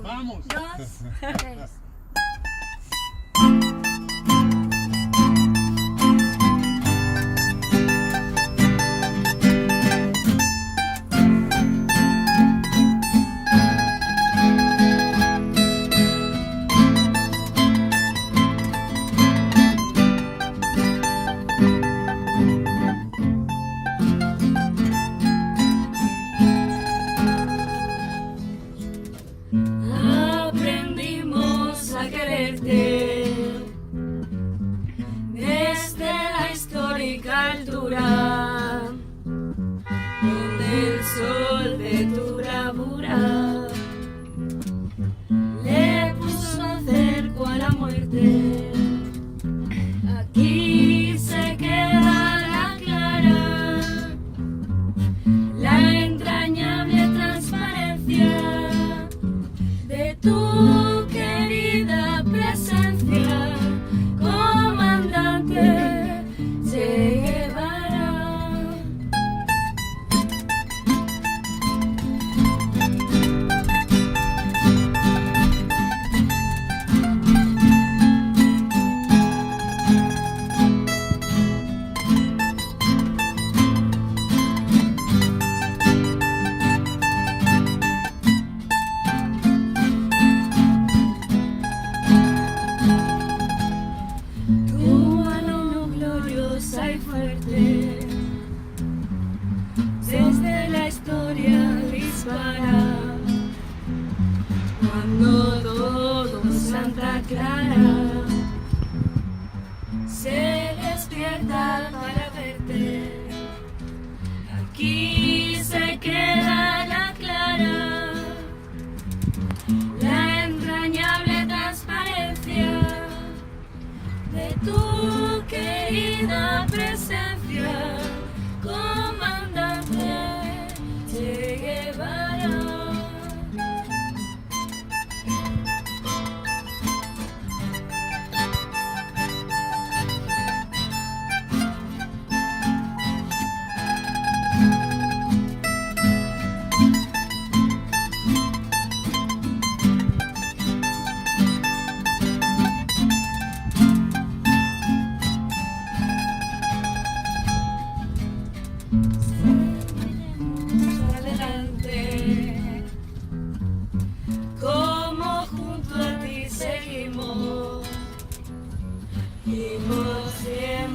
Vamos. 2, 3. Aprendimos a quererte desde la histórica altura, donde el sol de tu bravura le puso cerco a la muerte. Aquí se quedará clara la entrañable transparencia de tu querida presencia, comandante Che Guevara. Tu mano gloriosa y fuerte, desde la historia dispara, cuando todo Santa Clara se despierta para verte. Aquí se queda la clara, la entrañable transparencia de tu querida presencia, comandante Che Guevara. Adelante, como junto a ti seguimos, y por siempre.